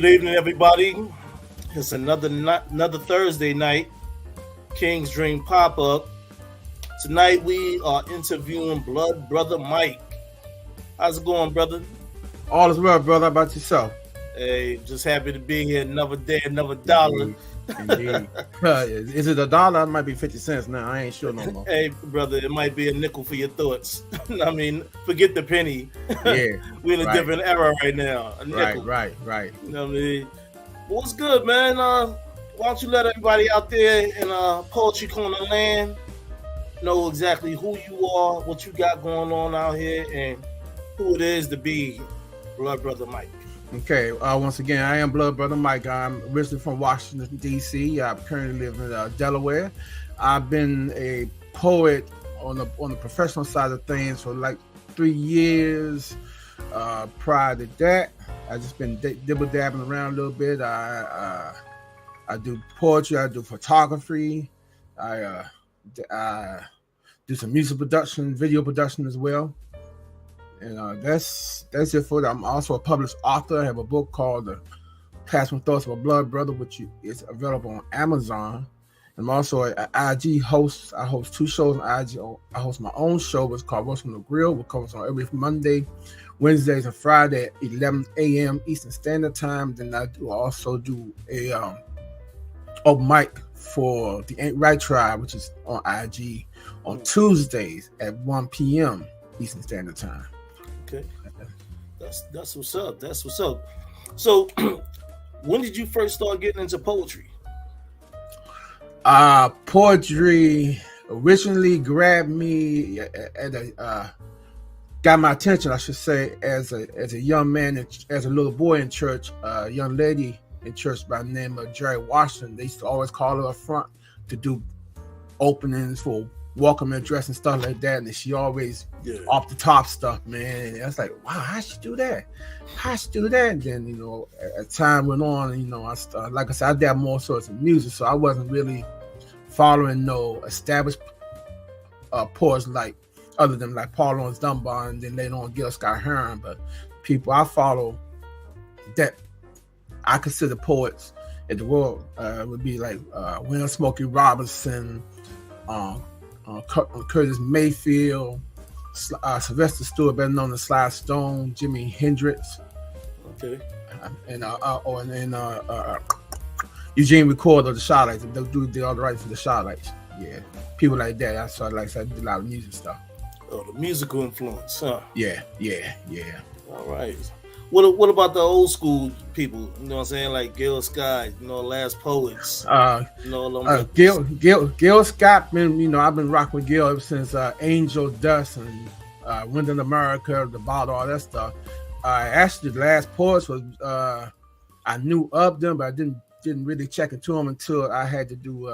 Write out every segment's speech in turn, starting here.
Good evening, everybody. It's another Thursday night, King's Dream pop up. Tonight we are interviewing Blood Brother Mike. How's it going, brother? All is well, brother. How about yourself? Hey, just happy to be here. Another day, another dollar. Indeed. Is it $1? It might be 50 cents now. I ain't sure no more. Hey, brother, it might be a nickel for your thoughts. I mean, forget the penny. Yeah. We're in a different era right now. A nickel. Right. You know what I mean? What's good, man? Why don't you let everybody out there in Poetry Corner land know exactly who you are, what you got going on out here, and who it is to be Blood Brother Mike. Okay. Once again, I am Blood Brother Mike. I'm originally from Washington, D.C. I currently live in Delaware. I've been a poet on the professional side of things for like 3 years. Prior to that, I just been dibble-dabbling around a little bit. I do poetry. I do photography. I do some music production, video production as well. And that's it for that. I'm also a published author. I have a book called The Passionate Thoughts of a Blood Brother, which is available on Amazon. I'm also an IG host. I host 2 shows on IG. I host my own show, which is called Roast from the Grill, which comes on every Monday, Wednesdays, and Friday at 11 a.m. Eastern Standard Time. Then I also do a open mic for the Ain't Right Tribe, which is on IG on Tuesdays at 1 p.m. Eastern Standard Time. Okay, that's what's up. That's what's up. So, when did you first start getting into poetry? Poetry originally grabbed me got my attention, I should say, as a young man, as a little boy in church. A young lady in church by the name of Jerry Washington. They used to always call her up front to do openings for welcome address and stuff like that, and she always off the top stuff, man. And I was like, wow, how'd she do that? And then, as time went on, I like I said, I did more sorts of music, so I wasn't really following no established poets like other than like Paul Laurence Dunbar and then later on Gil Scott Heron. But people I follow that I consider poets in the world would be like William Smokey Robinson, Curtis Mayfield, Sylvester Stewart, better known as Sly Stone, Jimi Hendrix, okay, and Eugene Recorder, the Shotlights. They do all the writing for the Shotlights. Yeah, people like that. I did a lot of music stuff. Oh, the musical influence, huh? Yeah. All right. What about the old school people? You know what I'm saying? Like Gil Scott, Last Poets. Gil Scott, I've been rocking with Gil ever since Angel Dust and Wind in America, The Bottle, all that stuff. Actually, the Last Poets was I knew of them, but I didn't really check into them until I had to do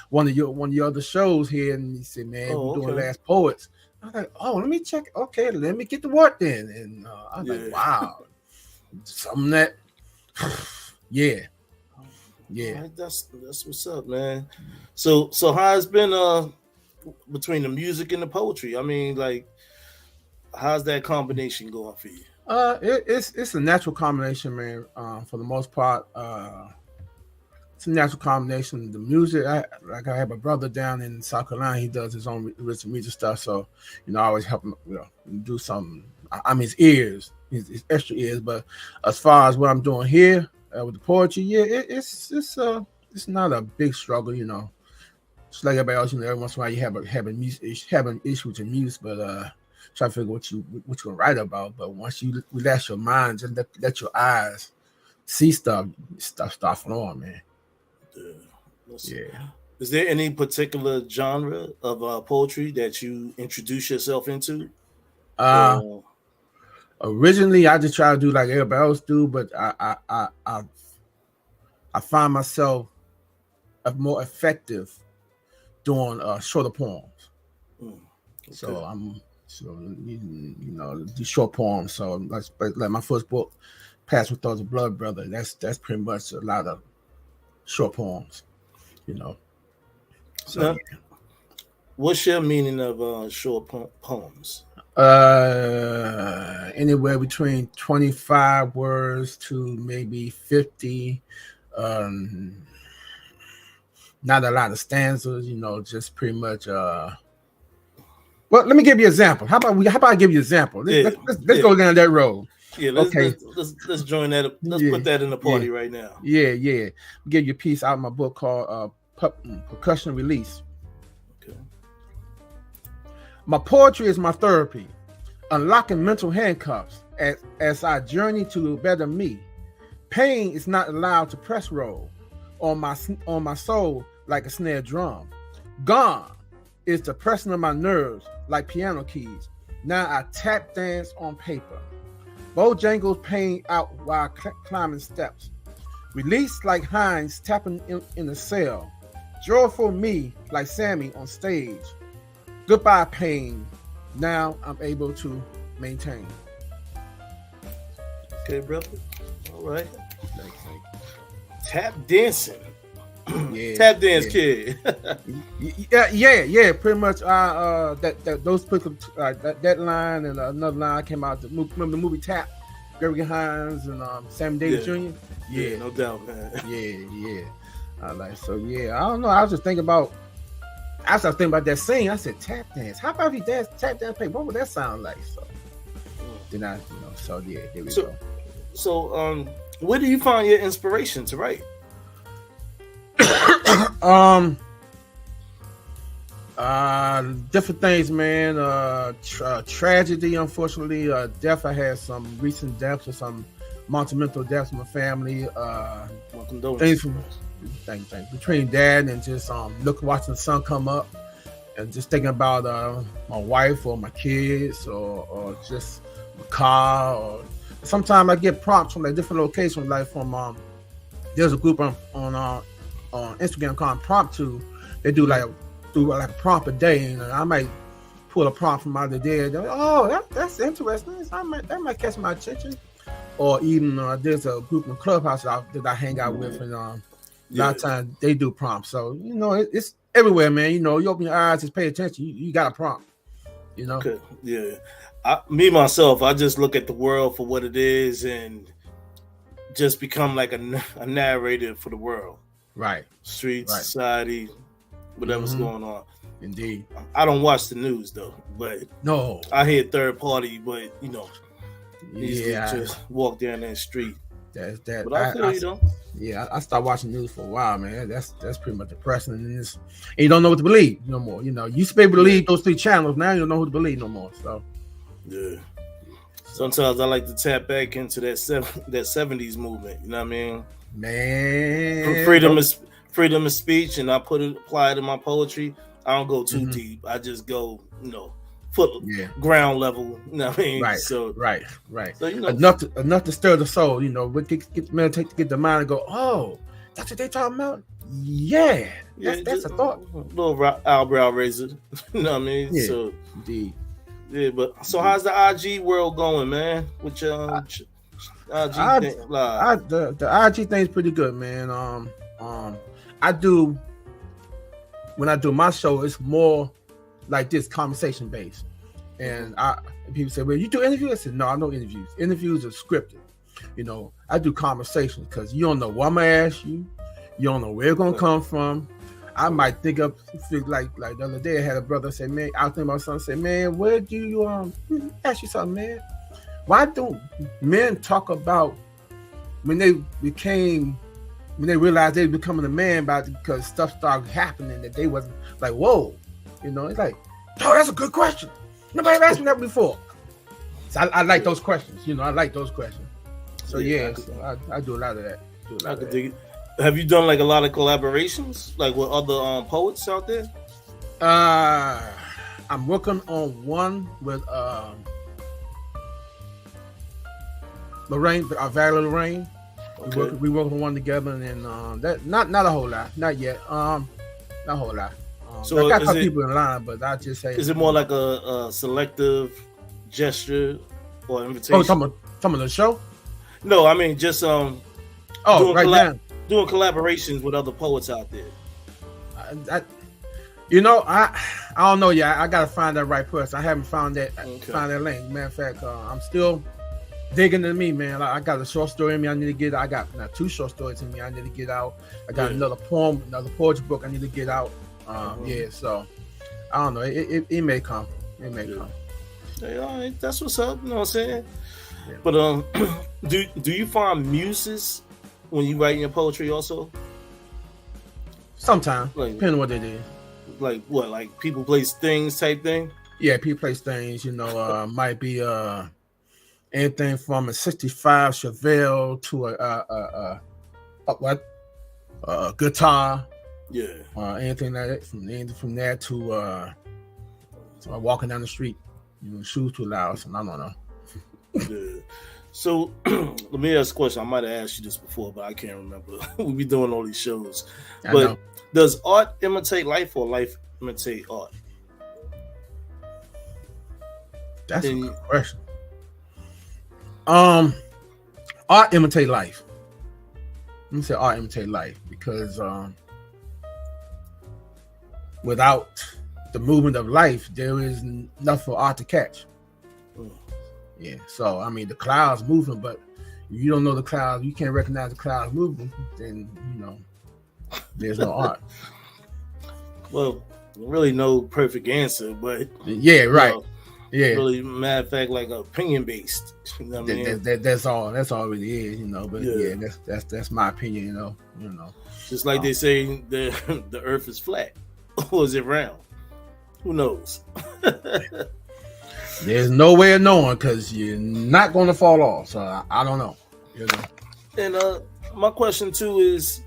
one of your other shows here, and he said, "Man, we're doing Last Poets." I was like, "Oh, let me check. Okay, let me get to work then." And I was like, "Wow, something that, yeah." Right, that's what's up, man. So how it's been between the music and the poetry? I mean, like, how's that combination going for you? It's a natural combination, man. For the most part, it's a natural combination. The music, I have a brother down in South Carolina. He does his own original music stuff, so I always help him, do something. I'm his ears, his extra ears. But as far as what I'm doing here with the poetry, it's not a big struggle, Just like everybody else, every once in a while you have an issue with your music, but try to figure what you're gonna write about. But once you relax your mind, just let your eyes see stuff start flowing, man. Yeah. Is there any particular genre of poetry that you introduce yourself into? Originally, I just try to do like everybody else do, but I find myself more effective doing shorter poems. Okay. So do short poems. So like my first book, Passionate Thoughts of a Blood Brother. That's pretty much a lot of short poems. So now, what's your meaning of short poems? Anywhere between 25 words to maybe 50. Um, Not a lot of stanzas, just pretty much. Well, let me give you an example. How about I give you an example? Let's go down that road. Yeah, Okay. Let's join that. Let's put that in the party right now. Yeah. I'll give you a piece out of my book called Percussion Release. Okay. My poetry is my therapy, unlocking mental handcuffs as I journey to a better me. Pain is not allowed to press roll on my soul like a snare drum. Gone is the pressing of my nerves like piano keys. Now I tap dance on paper. Bojangles pain out while climbing steps. Release like Hines tapping in the cell. Joyful me like Sammy on stage. Goodbye pain. Now I'm able to maintain. Okay, brother. All right. Tap dancing. Tap dance kid. yeah. Pretty much. Those that line and another line came out. Remember the movie Tap? Gregory Hines and Sam Davis Jr. Yeah, no doubt, man. Yeah. I don't know. I was just thinking about. I started thinking about that scene. I said tap dance. How about if he dance tap dance? What would that sound like? So then I, So yeah, here we go. So where do you find your inspiration to write? Different things, man. Tragedy, unfortunately. Death. I had some recent deaths or some monumental deaths in my family. Things from between dad and just watching the sun come up, and just thinking about my wife or my kids or just my car. Or sometimes I get prompts from different locations, like from there's a group on Instagram called Promptu. They do like a prompt a day, and I might pull a prompt from out of there. That's interesting. That might catch my attention. Or even there's a group in Clubhouse that I hang out with, and a lot of times they do prompts. So it's everywhere, man. You open your eyes, just pay attention. You got a prompt. Okay. Yeah. Myself, I just look at the world for what it is and just become like a narrator for the world. Right. Street, society, whatever's going on. Indeed. I don't watch the news though, but no, I hear third party, but just walk down that street. That's that. But I feel you though. Yeah, I stopped watching news for a while, man. That's pretty much depressing, and you don't know what to believe no more. You used to be able to believe those 3 channels. Now you don't know who to believe no more. So yeah. Sometimes I like to tap back into that 70s movement. You know what I mean? Man, freedom of speech, and I apply it in my poetry. I don't go too deep. I just go, ground level. You know what I mean? Right. So right. So enough to stir the soul. What get meditate to get the mind and go, oh, that's what they talking about. Yeah, that's a thought. Little eyebrow raiser. You know what I mean? Yeah, so indeed. Yeah, but so how's the IG world going, man? With your IG thing? The IG thing is pretty good, man. When I do my show, it's more like this, conversation based. And people say, well, you do interviews? I said, no, I don't interviews. Interviews are scripted. I do conversations because you don't know what I'm gonna ask you. You don't know where it's gonna come from. I might think up like the other day I had a brother say, man, I was thinking about something, say, man, where do you ask you something, man? Why don't men talk about when they realized they were becoming a man because stuff started happening that they wasn't like, whoa, it's like, oh, that's a good question. Nobody asked me that before. So I like those questions, I like those questions. So I do a lot of that. I could dig it. Have you done like a lot of collaborations, like with other poets out there? I'm working on one with Lorraine, Valerie Lorraine. Okay. We working on one together, and that not a whole lot, not yet. Not a whole lot. So I got some people in line, but I just say, is it more like a selective gesture or invitation? Oh, some of the show? No, I mean just doing doing collaborations with other poets out there. I don't know. Yeah, I gotta find that right person. I haven't found that Okay. link. Matter of fact, I'm still digging into me, man. I got a short story in me I need to get. I got now 2 short stories in me I need to get out. I got another poem, another poetry book I need to get out. Yeah, so I don't know. It may come. It may come. Hey, all right, that's what's up. You know what I'm saying? Yeah. But do you find muses when you write your poetry also? Sometimes, Like, depending on what it is. Like what? Like people place things type thing? Yeah, people place things. You know, might be anything from a '65 Chevelle to a guitar. Yeah. Anything like that, from there to walking down the street, you know, shoes too loud. So I don't know. Yeah. So let me ask a question. I might have asked you this before, but I can't remember. We be doing all these shows. But does art imitate life or life imitate art? That's a good question. Art imitate life. Let me say art imitate life because without the movement of life, there is nothing for art to catch. Yeah, so I mean the clouds moving, but if you don't know the clouds, you can't recognize the clouds moving, then you know there's no art. Well, really no perfect answer, but yeah, right. You know, yeah, really, matter of fact, like opinion based. You know what I mean? That's all it is, you know. But yeah, that's my opinion, you know. Just like they say, the Earth is flat, or is it round? Who knows? There's no way of knowing because you're not going to fall off. So I don't know. You know. And my question too is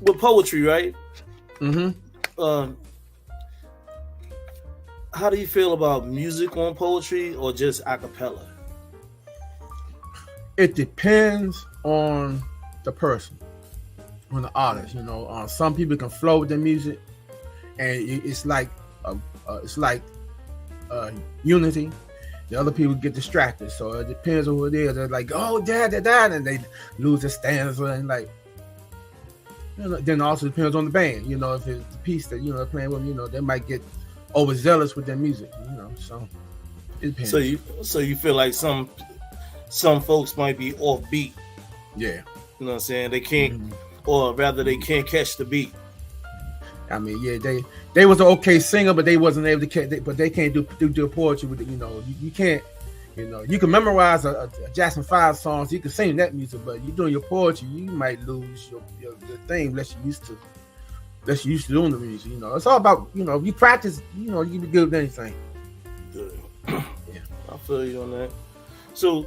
with poetry, right? Mm-hmm. How do you feel about music on poetry or just a cappella? It depends on the person, on the artist. You know, some people can flow with the music, and it's like unity. The other people get distracted, so it depends on who it is. They're like, oh, dad, and they lose their stanza, and like, you know. Then also depends on the band. You know, if it's the piece that they're playing with, you know, they might get overzealous with their music. You know, so it depends. So you feel like some folks might be off beat. Yeah, you know what I'm saying? They can't, or rather, they can't catch the beat. I mean, yeah, they was an okay singer, but they wasn't able to catch. But they can't do poetry with it. You know, you can't. You know, you can memorize a Jackson 5 song, so you can sing that music, but you doing your poetry, you might lose your thing unless you're used to doing the music. You know, it's all about, you know, if you practice, you know, you can be good with anything. Good. Yeah, I feel you on that. So,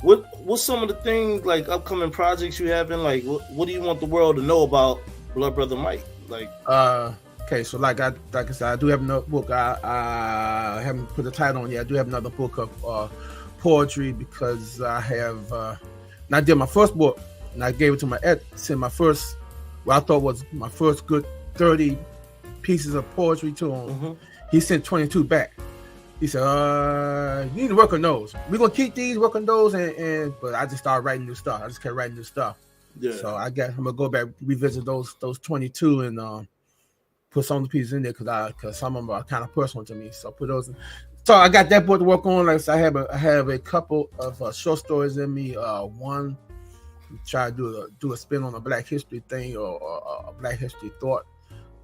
what's some of the things, like upcoming projects you having? Like, what do you want the world to know about Blood Brother Mike? Like, okay, so like I said, I do have another book. I haven't put the title on yet. I do have another book of poetry because I have. And I did my first book, and I gave it to my editor. Sent my first, what I thought was my first good 30 pieces of poetry to him. Mm-hmm. He sent 22 back. He said, "You need to work on those. We're gonna keep these, work on those." But I just started writing new stuff. I just kept writing new stuff. Yeah. So I'm gonna go back, revisit those 22 and put some of the pieces in there because some of them are kind of personal to me. So put those in. So I got that book to work on. Like I said, I have a couple of short stories in me. One, try to do a spin on a Black History thing or a Black History thought,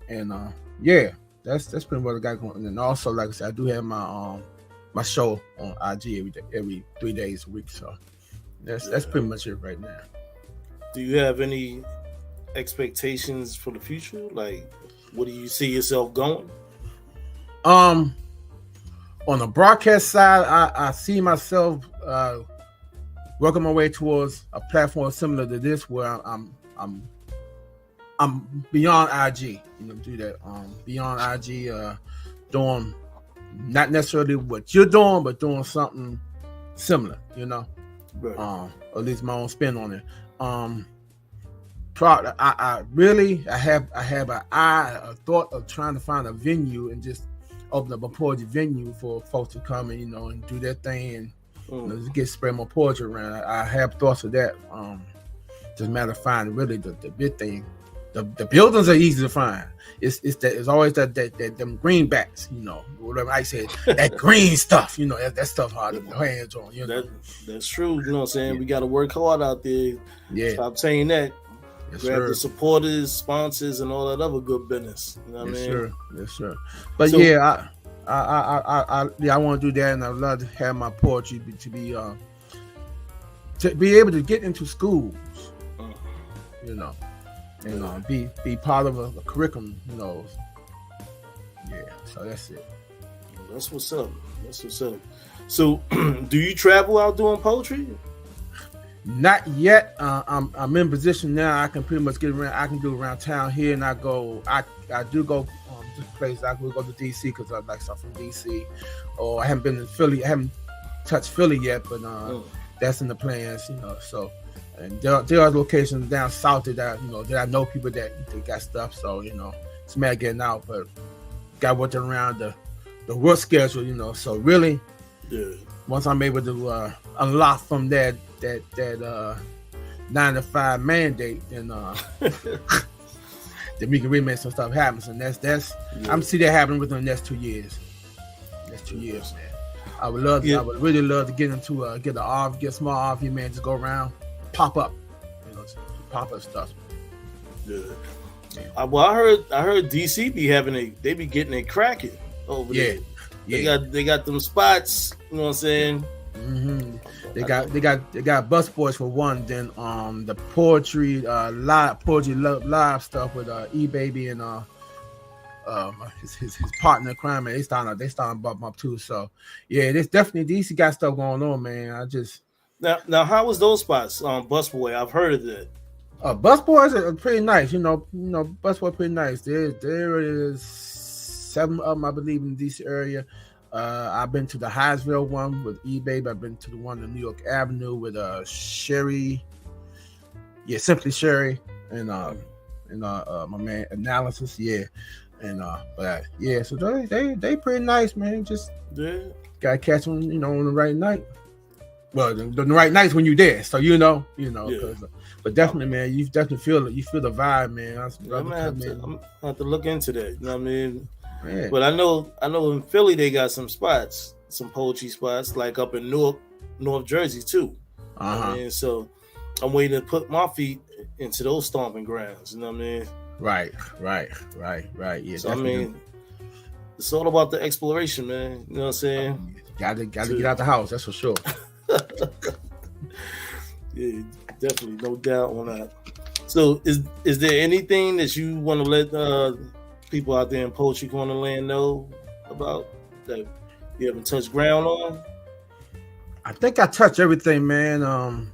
and yeah, that's pretty much what I got going. And also, like I said, I do have my show on IG every 3 days a week. So that's pretty much it right now. Do you have any expectations for the future? Like, where do you see yourself going? On the broadcast side, I see myself working my way towards a platform similar to this, where I'm beyond IG. You know, do that beyond IG, doing not necessarily what you're doing, but doing something similar. You know, right. Or at least my own spin on it. I have a thought of trying to find a venue and just open up a poetry venue for folks to come and, you know, and do their thing and you know, just spread more poetry around. I have thoughts of that. Just a matter of finding really the big thing The buildings are easy to find. It's always that them greenbacks, whatever I said, that green stuff, that stuff hard to put hands on. That's true. You know what I'm saying? We got to work hard out there. Yeah. Stop saying that. Yes, Grab sir. the supporters, sponsors, and all that other good business. You know what I mean? Sure. Yes, sir. But so, I want to do that, and I'd love to have my poetry to be able to get into schools, and be part of a curriculum, Yeah, so that's it. That's what's up. So, do you travel out doing poetry? Not yet. I'm in position now. I can pretty much get around. I can do around town here, and I do go to places. I will go to DC because I like stuff from DC. Or I haven't been in Philly. I haven't touched Philly yet, but that's in the plans. So, and there are locations down south that I know people that they got stuff. So it's mad getting out, but got working around the work schedule. So really, once I'm able to unlock from that 9-to-5 mandate, then then we can really make some stuff happen. And that's I'm see that happening within the next 2 years. Next 2 years, man. I would really love to get into get a small RV, man. Just go around, pop up, pop up stuff. Yeah. Well, I heard DC they be getting it cracking over there. Yeah. They got them spots. You know what I'm saying? Mm-hmm. They got bus boys for one. Then the poetry live stuff with V.I.V.E and his partner in crime, man. They starting to bump up too. So yeah, there's definitely DC got stuff going on, man. Now how was those spots? Bus boy, I've heard of that. Bus boys are pretty nice. Bus boys pretty nice. There is 7 of them, I believe, in the DC area. I've been to the Hyattsville one with V.I.V.E. I've been to the one on New York Avenue with Sherry. Yeah, Simply Sherry and my man Analysis. Yeah. And so they pretty nice, man. Just gotta catch them, on the right night. Well, the right night's when you're there, so but definitely, man, you definitely feel it. You feel the vibe, man. I'm gonna have to look into that. You know what I mean? Yeah. But I know in Philly they got some spots, some poetry spots, like up in North Jersey too. I mean, so I'm waiting to put my feet into those stomping grounds. You know what I mean? Right. Yeah. So I mean, it's all about the exploration, man. You know what I'm saying? Gotta get out the house. That's for sure. Yeah, definitely, no doubt on that. So, is there anything that you want to let people out there in Poetry Corner Land know about that you haven't touched ground on? I think I touched everything, man.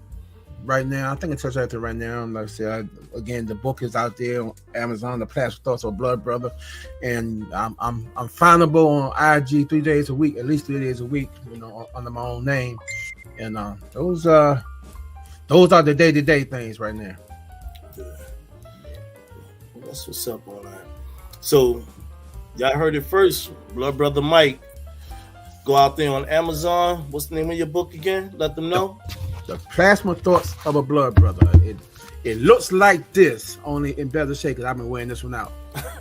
Right now, I think I touched everything right now. Like I said, again, the book is out there on Amazon. The Plastic Thoughts of Blood Brother, and I'm findable on IG 3 days a week, at least 3 days a week, under my own name. And those are the day-to-day things right now. Yeah. Well, that's what's up on that. So, y'all heard it first. Blood Brother Mike. Go out there on Amazon. What's the name of your book again? Let them know. The Plasma Thoughts of a Blood Brother. It looks like this, only in better shape, because I've been wearing this one out.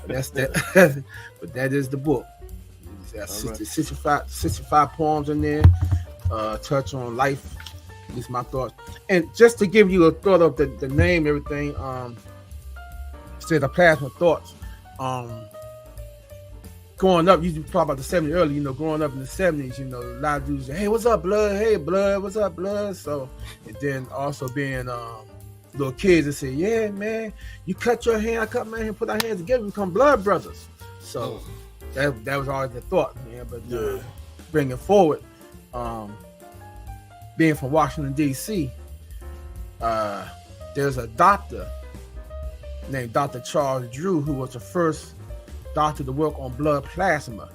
That's that. But that is the book. It's got 65 poems in there. Touch on life, at least my thoughts. And just to give you a thought of the name, everything, said the Plasma Thoughts. Growing up, you talk about the 70s early, growing up in the 70s, a lot of dudes say, hey, what's up, blood? Hey, blood, what's up, blood? So, and then also being little kids that say, yeah, man, you cut your hand, I cut my hand, put our hands together, we become blood brothers. So that was always the thought, man. But bringing forward, being from Washington, D.C., there's a doctor named Dr. Charles Drew, who was the first doctor to work on blood plasma.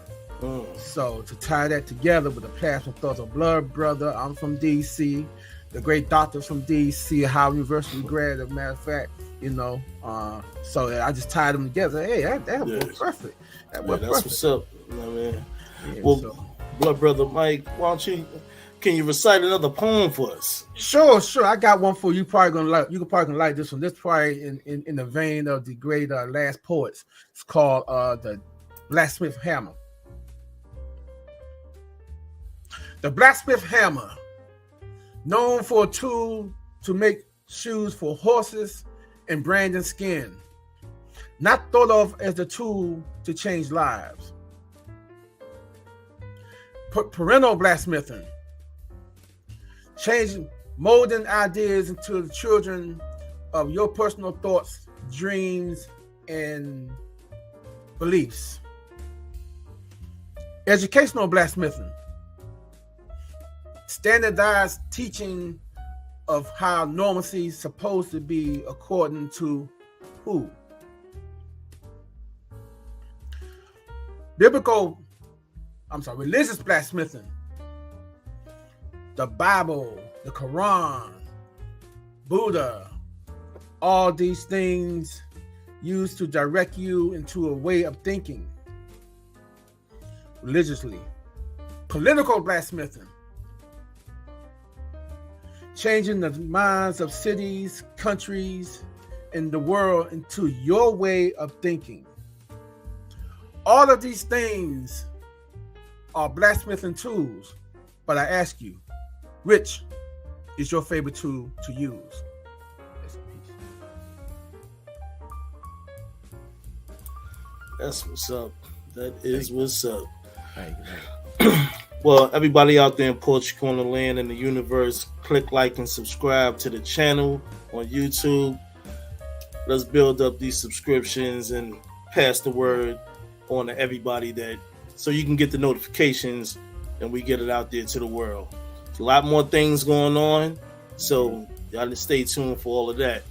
So to tie that together with the Plasma Thoughts of Blood Brother, I'm from D.C., the great doctors from D.C., Howard University grad, as a matter of fact, so I just tied them together. Hey, that worked perfect. That worked perfect. That's what's up, man. Yeah, Blood Brother Mike, why don't you can you recite another poem for us? Sure. I got one for you. You probably gonna like this one. This probably in the vein of the great last poets. It's called the Blacksmith Hammer. The blacksmith hammer, known for a tool to make shoes for horses and branding skin, not thought of as the tool to change lives. Parental blacksmithing, changing, molding ideas into the children of your personal thoughts, dreams, and beliefs. Educational blacksmithing, standardized teaching of how normalcy is supposed to be according to who? Religious blacksmithing, the Bible, the Quran, Buddha, all these things used to direct you into a way of thinking religiously. Political blacksmithing, changing the minds of cities, countries, and the world into your way of thinking. All of these things are blacksmithing tools, but I ask you, which is your favorite tool to use? That's what's up. That is what's up. Thank you. Well, everybody out there in Poetry Corner land and the universe, click like and subscribe to the channel on YouTube. Let's build up these subscriptions and pass the word on to everybody so you can get the notifications and we get it out there to the world. There's a lot more things going on, so y'all just stay tuned for all of that.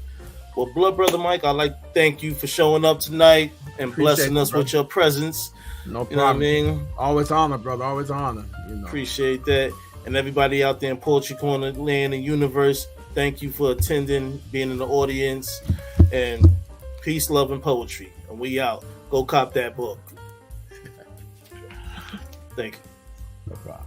Well, Blood Brother Mike, I'd like to thank you for showing up tonight and blessing us with your presence. No problem. You know what I mean? Always honor, brother. Always honor. Appreciate that. And everybody out there in Poetry Corner land and universe, thank you for attending, being in the audience, and peace, love, and poetry. And we out. Go cop that book. Thank you. No problem.